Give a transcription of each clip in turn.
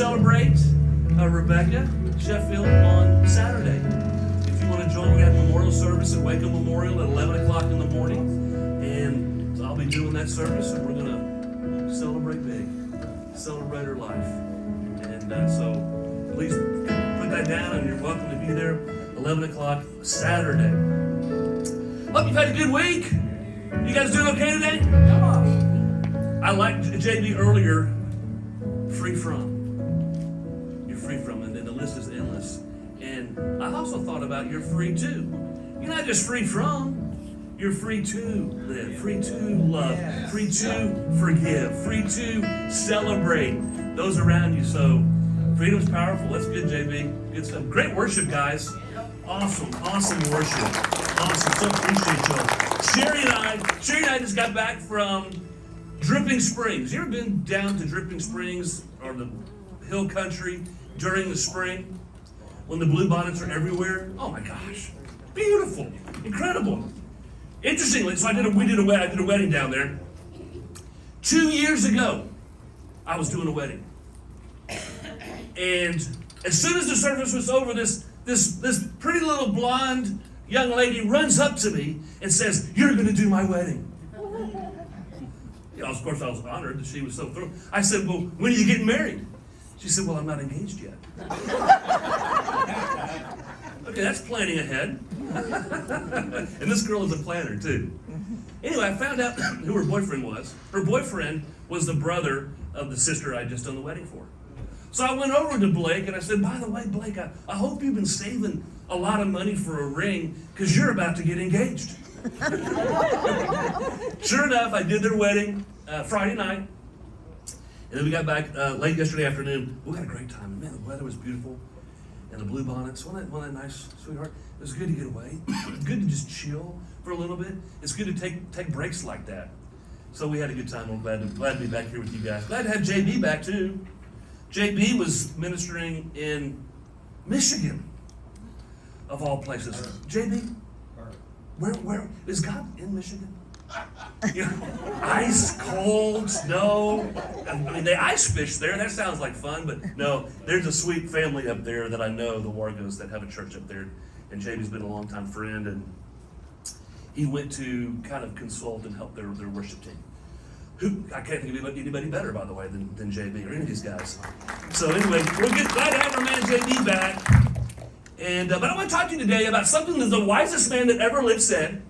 celebrate Rebecca Sheffield on Saturday. If you want to join, we have a memorial service at Waco Memorial at 11 o'clock in the morning. And I'll be doing that service, and we're going to celebrate big. Celebrate her life. And so please put that down, and you're welcome to be there 11 o'clock Saturday. Hope you've had a good week. You guys doing okay today? I liked JB earlier, free from. You're free from, and then the list is endless. And I also thought about you're free too. You're not just free from, you're free to live, free to love, free to forgive, free to celebrate those around you. So freedom's powerful. That's good, JB. Good stuff. Great worship, guys. Awesome worship. Awesome. So appreciate y'all. Sherry and I just got back from Dripping Springs. You ever been down to Dripping Springs or the hill country during the spring when the bluebonnets are everywhere? Oh my gosh. Beautiful. Incredible. Interestingly, so I did a wedding down there. 2 years ago, I was doing a wedding. And as soon as the service was over, this pretty little blonde young lady runs up to me and says, "You're going to do my wedding." Of course, I was honored that she was so thrilled. I said, "Well, when are you getting married?" She said, "Well, I'm not engaged yet." Okay, that's planning ahead. And this girl is a planner, too. Anyway, I found out who her boyfriend was. Her boyfriend was the brother of the sister I'd just done the wedding for. So I went over to Blake and I said, "By the way, Blake, I hope you've been saving a lot of money for a ring because you're about to get engaged." Sure enough, I did their wedding Friday night. And then we got back late yesterday afternoon. We had a great time. Man, the weather was beautiful. And the blue bonnets. Wasn't that nice, sweetheart? It was good to get away. It's good to just chill for a little bit. It's good to take breaks like that. So we had a good time. I'm glad to be back here with you guys. Glad to have JB back, too. JB was ministering in Michigan, of all places. JB, where is God in Michigan? You know, ice, cold, snow. I mean, they ice fish there. That sounds like fun, but no, there's a sweet family up there that I know, the Wargos, that have a church up there. And JB's been a longtime friend, and he went to kind of consult and help their worship team. Who I can't think of anybody better, by the way, than JB or any of these guys. So anyway, we're glad to have our man JB back. And but I want to talk to you today about something that the wisest man that ever lived said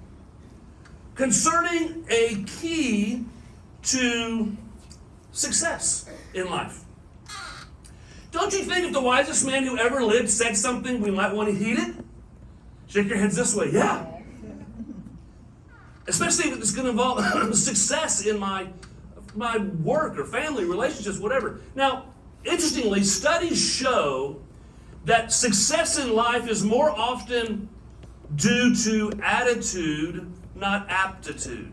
concerning a key to success in life. Don't you think if the wisest man who ever lived said something, we might want to heed it? Shake your heads this way. Yeah. Especially if it's going to involve success in my work or family, relationships, whatever. Now, interestingly, studies show that success in life is more often due to attitude, not aptitude.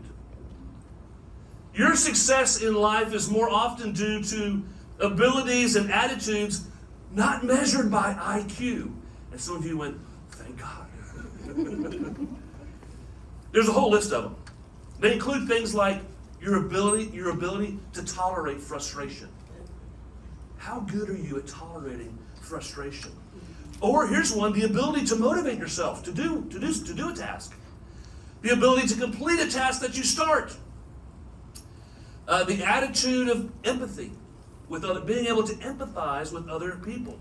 Your success in life is more often due to abilities and attitudes not measured by IQ. And some of you went, "Thank God." There's a whole list of them. They include things like your ability to tolerate frustration. How good are you at tolerating frustration? Or here's one: the ability to motivate yourself to do a task. The ability to complete a task that you start. The attitude of empathy, being able to empathize with other people.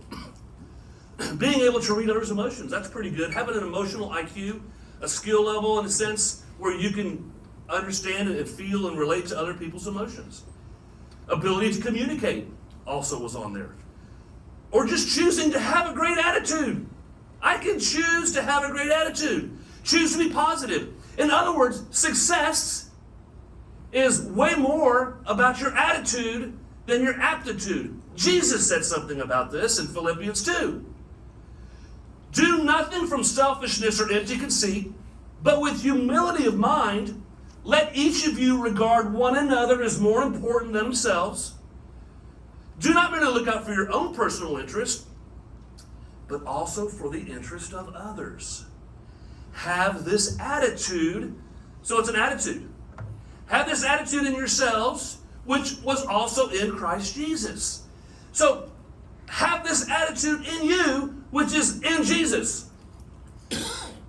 Being able to read others' emotions, that's pretty good. Having an emotional IQ, a skill level in a sense where you can understand and feel and relate to other people's emotions. Ability to communicate also was on there. Or just choosing to have a great attitude. I can choose to have a great attitude. Choose to be positive. In other words, success is way more about your attitude than your aptitude. Jesus said something about this in Philippians 2. "Do nothing from selfishness or empty conceit, but with humility of mind, let each of you regard one another as more important than themselves. Do not merely look out for your own personal interest, but also for the interest of others. Have this attitude," so it's an attitude. "Have this attitude in yourselves, which was also in Christ Jesus." So have this attitude in you, which is in Jesus.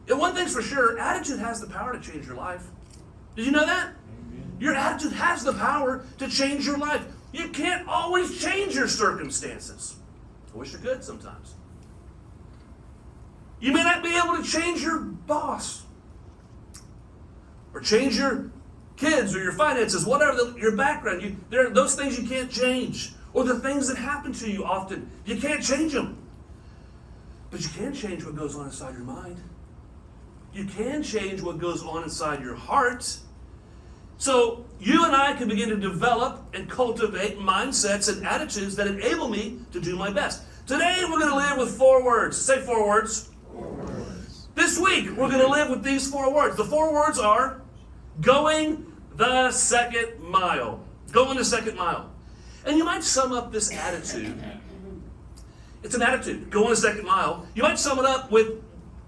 And one thing's for sure, attitude has the power to change your life. Did you know that? Your attitude has the power to change your life. You can't always change your circumstances. I wish you could sometimes. You may not be able to change your boss, or change your kids, or your finances, whatever, your background. There are those things you can't change. Or the things that happen to you often, you can't change them. But you can change what goes on inside your mind. You can change what goes on inside your heart. So you and I can begin to develop and cultivate mindsets and attitudes that enable me to do my best. Today we're going to live with 4 words. Say 4 words. 4 words. This week we're going to live with these 4 words. The 4 words are going the second mile. Going the second mile. And you might sum up this attitude. It's an attitude. Going the second mile. You might sum it up with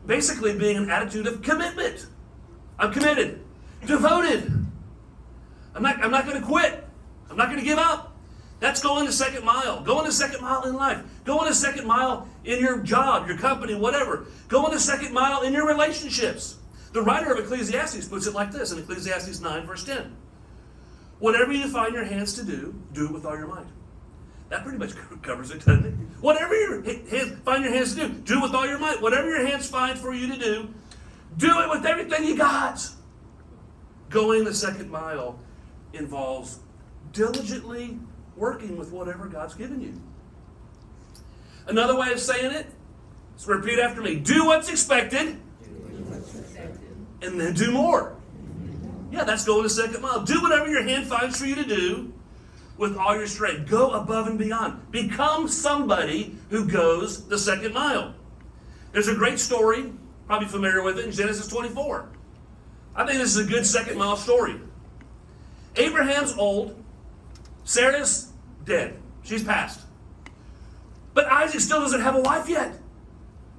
basically being an attitude of commitment. I'm committed. Devoted. I'm not going to quit. I'm not going to give up. That's going the second mile. Going the second mile in life. Going the second mile in your job, your company, whatever. Going the second mile in your relationships. The writer of Ecclesiastes puts it like this in Ecclesiastes 9, verse 10. Whatever you find your hands to do, do it with all your might. That pretty much covers it, doesn't it? Whatever you find your hands to do it with all your might. Whatever your hands find for you to do it with everything you got. Going the second mile involves diligently working with whatever God's given you. Another way of saying it, let's repeat after me. Do what's expected, and then do more. Yeah, that's going the second mile. Do whatever your hand finds for you to do with all your strength. Go above and beyond. Become somebody who goes the second mile. There's a great story, probably familiar with it, in Genesis 24. I think this is a good second mile story. Abraham's old. Sarah's dead. She's passed. But Isaac still doesn't have a wife yet.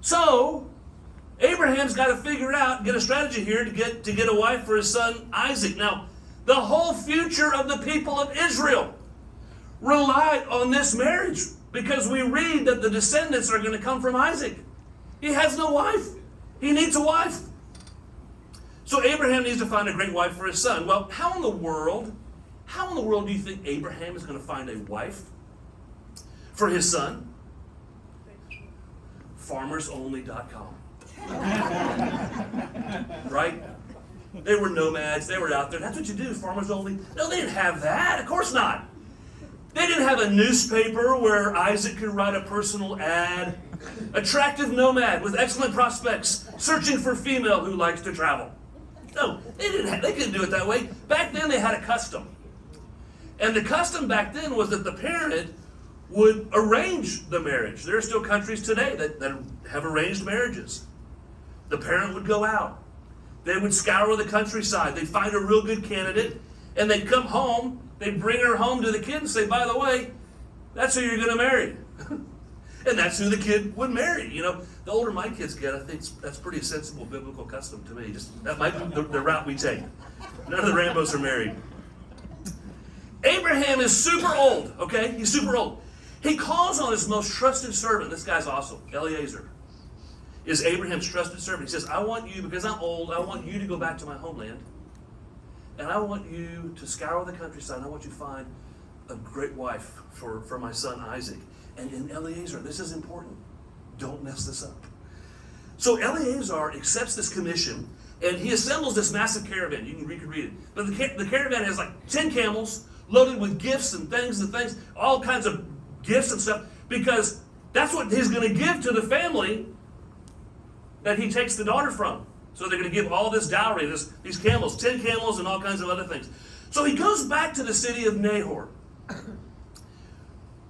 So Abraham's got to figure out, get a strategy here to get a wife for his son Isaac. Now, the whole future of the people of Israel relied on this marriage because we read that the descendants are going to come from Isaac. He has no wife. He needs a wife. So Abraham needs to find a great wife for his son. Well, how in the world do you think Abraham is going to find a wife for his son? FarmersOnly.com. Right? They were nomads. They were out there. That's what you do, farmers only. No, they didn't have that. Of course not. They didn't have a newspaper where Isaac could write a personal ad. Attractive nomad with excellent prospects, searching for female who likes to travel. No, they couldn't do it that way. Back then they had a custom. And the custom back then was that the parent would arrange the marriage. There are still countries today that have arranged marriages. The parent would go out. They would scour the countryside. They'd find a real good candidate, and they'd come home. They'd bring her home to the kid and say, by the way, that's who you're going to marry. And that's who the kid would marry. You know, the older my kids get, I think that's pretty sensible biblical custom to me. That might be the route we take. None of the Rambos are married. Abraham is super old, okay? He's super old. He calls on his most trusted servant. This guy's awesome. Eliezer is Abraham's trusted servant. He says, I want you, because I'm old, I want you to go back to my homeland. And I want you to scour the countryside. I want you to find a great wife for my son Isaac. And in Eliezer, this is important. Don't mess this up. So Eliezer accepts this commission, and he assembles this massive caravan. You can read it. But the caravan has like 10 camels loaded with gifts and things, all kinds of gifts and stuff, because that's what he's going to give to the family that he takes the daughter from. So they're going to give all this dowry, these camels, 10 camels and all kinds of other things. So he goes back to the city of Nahor.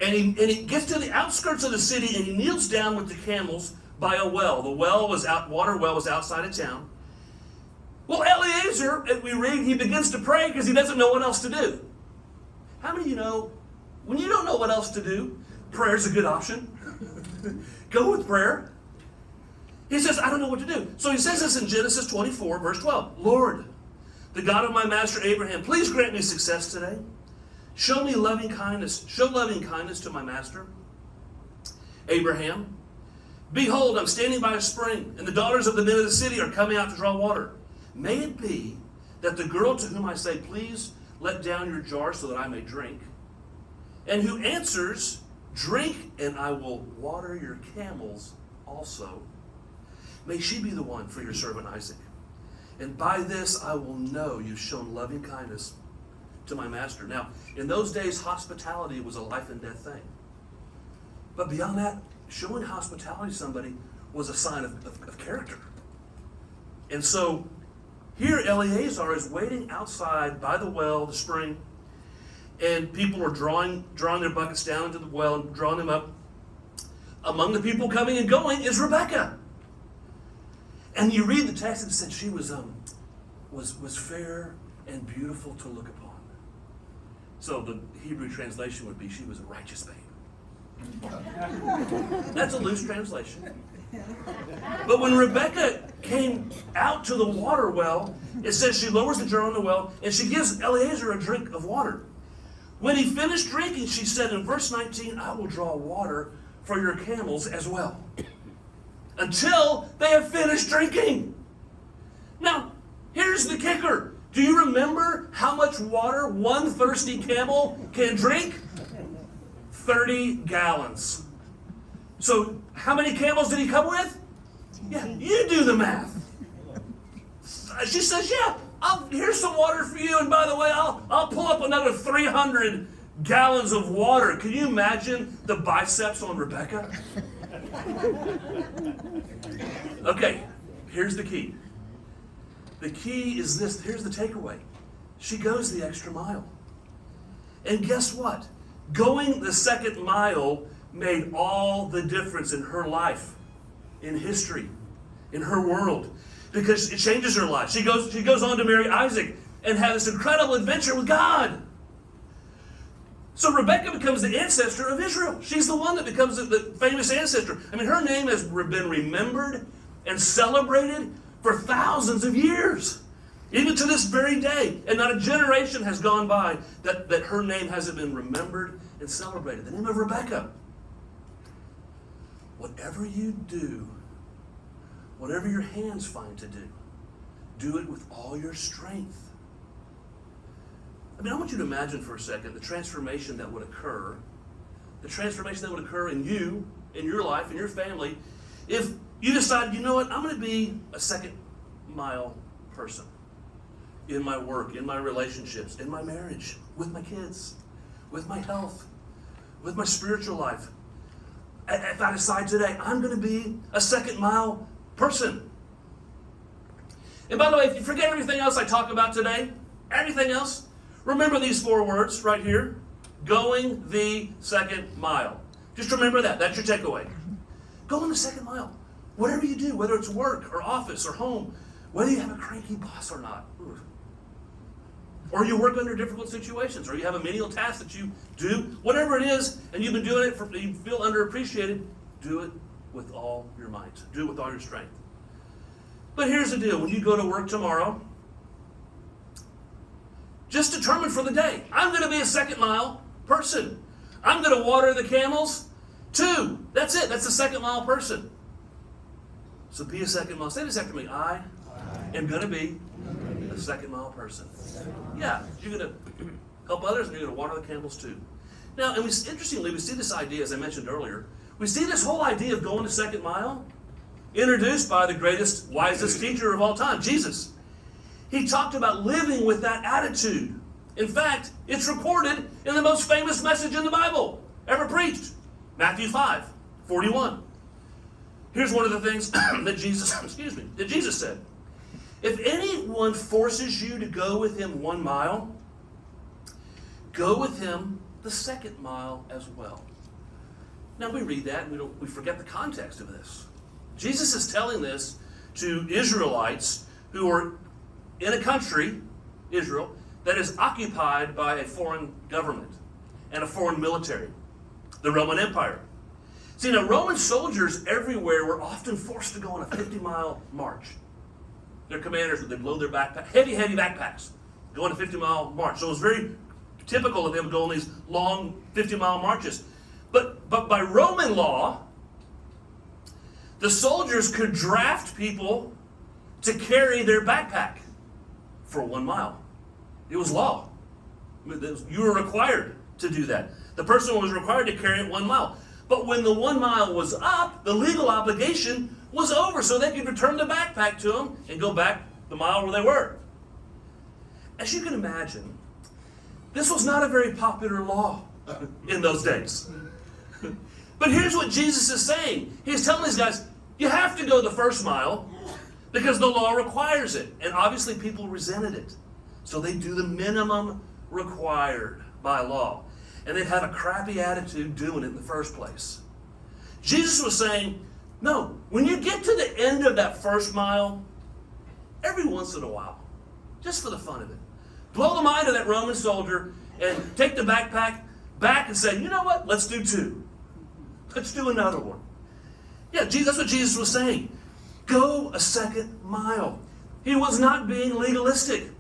And he gets to the outskirts of the city, and he kneels down with the camels by a well. The water well was outside of town. Well, Eliezer, as we read, he begins to pray because he doesn't know what else to do. How many of you know, when you don't know what else to do, prayer's a good option? Go with prayer. He says, I don't know what to do. So he says this in Genesis 24, verse 12. Lord, the God of my master Abraham, please grant me success today. Show loving kindness to my master. Abraham, behold, I'm standing by a spring, and the daughters of the men of the city are coming out to draw water. May it be that the girl to whom I say, please let down your jar so that I may drink, and who answers, drink, and I will water your camels also, may she be the one for your servant Isaac. And by this I will know you've shown loving kindness to my master. Now, in those days, hospitality was a life and death thing. But beyond that, showing hospitality to somebody was a sign of character. And so here Eleazar is waiting outside by the well, the spring, and people are drawing their buckets down into the well and drawing them up. Among the people coming and going is Rebekah. And you read the text and it said she was fair and beautiful to look upon. So the Hebrew translation would be she was a righteous babe. That's a loose translation. But when Rebekah came out to the water well, it says she lowers the jar on the well and she gives Eleazar a drink of water. When he finished drinking, she said in verse 19, I will draw water for your camels as well, until they have finished drinking. Now, here's the kicker. Do you remember how much water one thirsty camel can drink? 30 gallons. So, how many camels did he come with? Yeah, you do the math. She says, yeah, here's some water for you, and by the way, I'll pull up another 300 gallons of water. Can you imagine the biceps on Rebekah? Okay, here's the key. The key is this. Here's the takeaway. She goes the extra mile. And guess what? Going the second mile made all the difference in her life, in history, in her world, because it changes her life. She goes on to marry Isaac and have this incredible adventure with God. So Rebekah becomes the ancestor of Israel. She's the one that becomes the famous ancestor. I mean, her name has been remembered and celebrated for thousands of years, even to this very day. And not a generation has gone by that her name hasn't been remembered and celebrated. The name of Rebekah. Whatever you do, whatever your hands find to do it with all your strength. I mean, I want you to imagine for a second the transformation that would occur, in you, in your life, in your family, if you decide, you know what, I'm going to be a second mile person in my work, in my relationships, in my marriage, with my kids, with my health, with my spiritual life. If I decide today, I'm going to be a second mile person. And by the way, if you forget everything else I talk about today, everything else, remember these 4 words right here. Going the second mile. Just remember that. That's your takeaway. Go on the second mile. Whatever you do, whether it's work or office or home, whether you have a cranky boss or not, or you work under difficult situations, or you have a menial task that you do, whatever it is, and you've been doing it, you feel underappreciated, do it with all your might. Do it with all your strength. But here's the deal. When you go to work tomorrow, just determine for the day, I'm going to be a second mile person. I'm going to water the camels. 2. That's it. That's the second mile person. So be a second mile. Say this after me. I am going to be a second mile person. Yeah, you're going to help others and you're going to water the camels too. Now, and interestingly, we see this idea, as I mentioned earlier, we see this whole idea of going the second mile introduced by the greatest, wisest teacher of all time, Jesus. He talked about living with that attitude. In fact, it's recorded in the most famous message in the Bible ever preached, Matthew 5:41. Here's one of the things that Jesus said. If anyone forces you to go with him 1 mile, go with him the second mile as well. Now we read that and we forget the context of this. Jesus is telling this to Israelites who are in a country, Israel, that is occupied by a foreign government and a foreign military, the Roman Empire. See, now Roman soldiers everywhere were often forced to go on a 50-mile march. Their commanders would load their backpacks, heavy backpacks, go on a 50-mile march. So it was very typical of them to go on these long 50-mile marches. But by Roman law, the soldiers could draft people to carry their backpack for 1 mile. It was law. You were required to do that. The person was required to carry it 1 mile. But when the 1 mile was up, the legal obligation was over, so they could return the backpack to them and go back the mile where they were. As you can imagine, this was not a very popular law in those days. But here's what Jesus is saying. He's telling these guys, you have to go the first mile because the law requires it. And obviously people resented it. So they do the minimum required by law. And they'd have a crappy attitude doing it in the first place. Jesus was saying, no, when you get to the end of that first mile, every once in a while, just for the fun of it, blow the mind of that Roman soldier and take the backpack back and say, you know what, let's do 2. Let's do another one. Yeah, that's what Jesus was saying. Go a second mile. He was not being legalistic.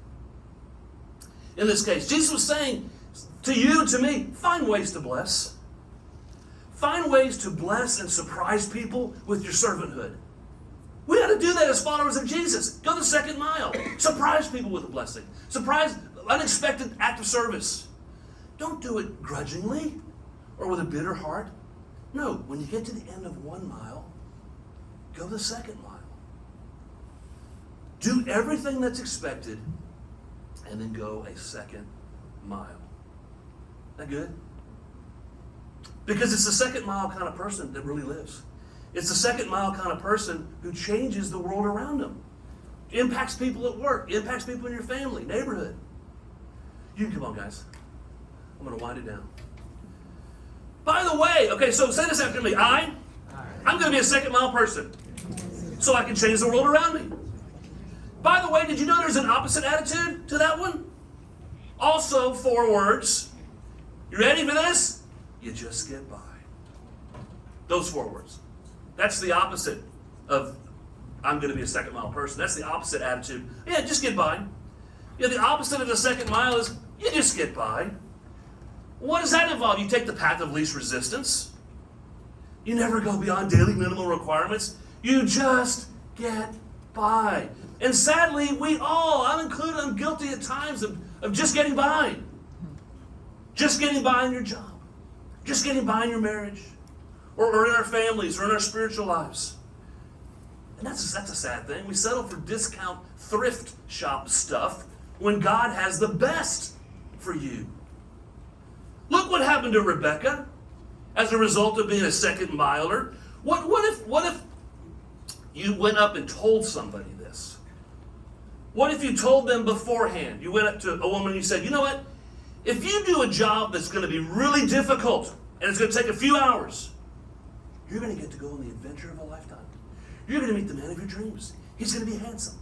In this case, Jesus was saying to you and to me, find ways to bless. Find ways to bless and surprise people with your servanthood. We got to do that as followers of Jesus. Go the second mile. Surprise people with a blessing. Surprise, unexpected act of service. Don't do it grudgingly or with a bitter heart. No, when you get to the end of 1 mile, go the second mile. Do everything that's expected and then go a second mile. That good? Because it's the second mile kind of person that really lives. It's the second mile kind of person who changes the world around them. Impacts people at work. Impacts people in your family, neighborhood. You can come on, guys. I'm going to wind it down. By the way, okay, so say this after me. I'm going to be a second mile person so I can change the world around me. By the way, did you know there's an opposite attitude to that one? Also 4 words. You ready for this? You just get by. Those 4 words. That's the opposite of I'm going to be a second mile person. That's the opposite attitude. Yeah, just get by. Yeah, the opposite of the second mile is you just get by. What does that involve? You take the path of least resistance. You never go beyond daily minimal requirements. You just get by. And sadly, we all, I'm included, I'm guilty at times of just getting by. Just getting by in your job. Just getting by in your marriage. Or in our families, or in our spiritual lives. And that's a sad thing. We settle for discount thrift shop stuff when God has the best for you. Look what happened to Rebecca as a result of being a second miler. What if you went up and told somebody this? What if you told them beforehand? You went up to a woman and you said, you know what? If you do a job that's going to be really difficult and it's going to take a few hours, you're going to get to go on the adventure of a lifetime. You're going to meet the man of your dreams. He's going to be handsome.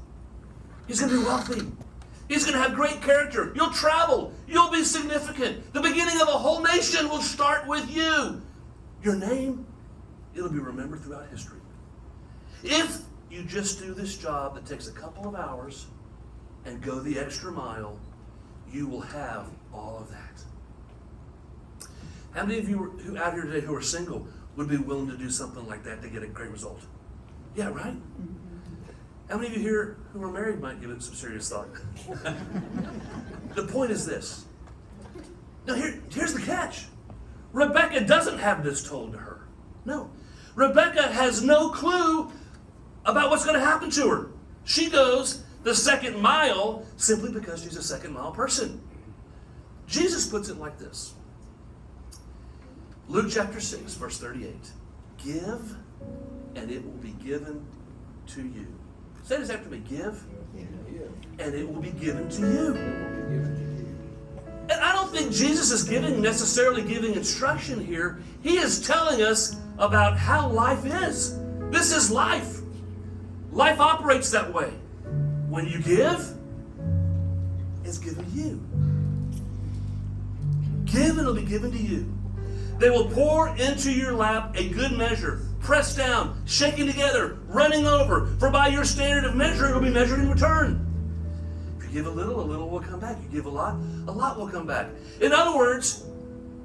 He's going to be wealthy. He's going to have great character. You'll travel. You'll be significant. The beginning of a whole nation will start with you. Your name, it'll be remembered throughout history. If you just do this job that takes a couple of hours and go the extra mile, you will have all of that. How many of you who out here today who are single would be willing to do something like that to get a great result? Yeah, right? How many of you here who are married might give it some serious thought? The point is this. Now here's the catch. Rebecca doesn't have this told to her. No. Rebecca has no clue about what's going to happen to her. She goes the second mile simply because she's a second mile person. Jesus puts it like this. Luke chapter 6, verse 38. Give, and it will be given to you. Say this after me. Give, and it will be given to you. And I don't think Jesus is necessarily giving instruction here. He is telling us about how life is. This is life. Life operates that way. When you give, it's given to you. Give and it'll be given to you. They will pour into your lap a good measure, pressed down, shaken together, running over. For by your standard of measure, it will be measured in return. If you give a little will come back. You give a lot will come back. In other words,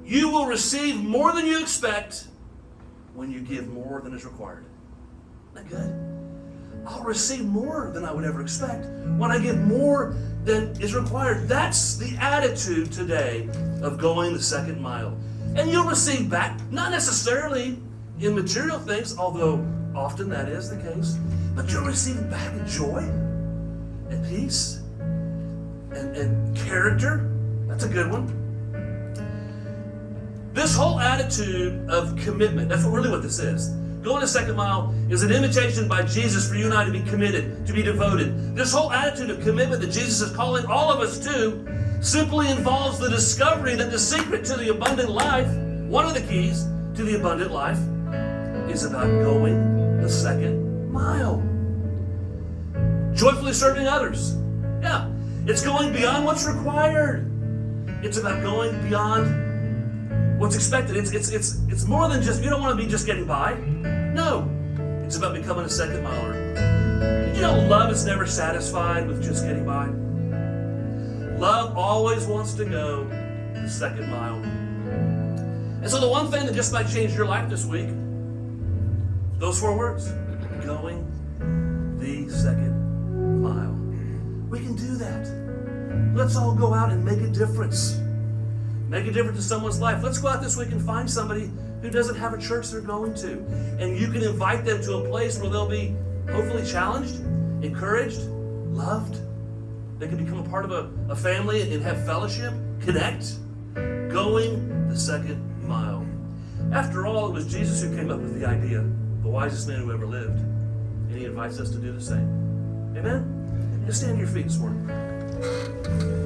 you will receive more than you expect when you give more than is required. Isn't that good? I'll receive more than I would ever expect when I give more than is required. That's the attitude today of going the second mile. And you'll receive back, not necessarily in material things, although often that is the case, but you'll receive back joy and peace and character. That's a good one. This whole attitude of commitment, that's really what this is. Going the second mile is an invitation by Jesus for you and I to be committed, to be devoted. This whole attitude of commitment that Jesus is calling all of us to simply involves the discovery that the secret to the abundant life, one of the keys to the abundant life, is about going the second mile. Joyfully serving others. Yeah, it's going beyond what's required. It's about going beyond what's expected. It's more than just, you don't want to be just getting by. No, it's about becoming a second miler. You know, love is never satisfied with just getting by. Love always wants to go the second mile. And so the one thing that just might change your life this week, those 4 words, going the second mile. We can do that. Let's all go out and make a difference. Make a difference in someone's life. Let's go out this week and find somebody who doesn't have a church they're going to. And you can invite them to a place where they'll be hopefully challenged, encouraged, loved. They can become a part of a family and have fellowship, connect. Going the second mile. After all, it was Jesus who came up with the idea, the wisest man who ever lived. And he invites us to do the same. Amen? Just stand to your feet this morning.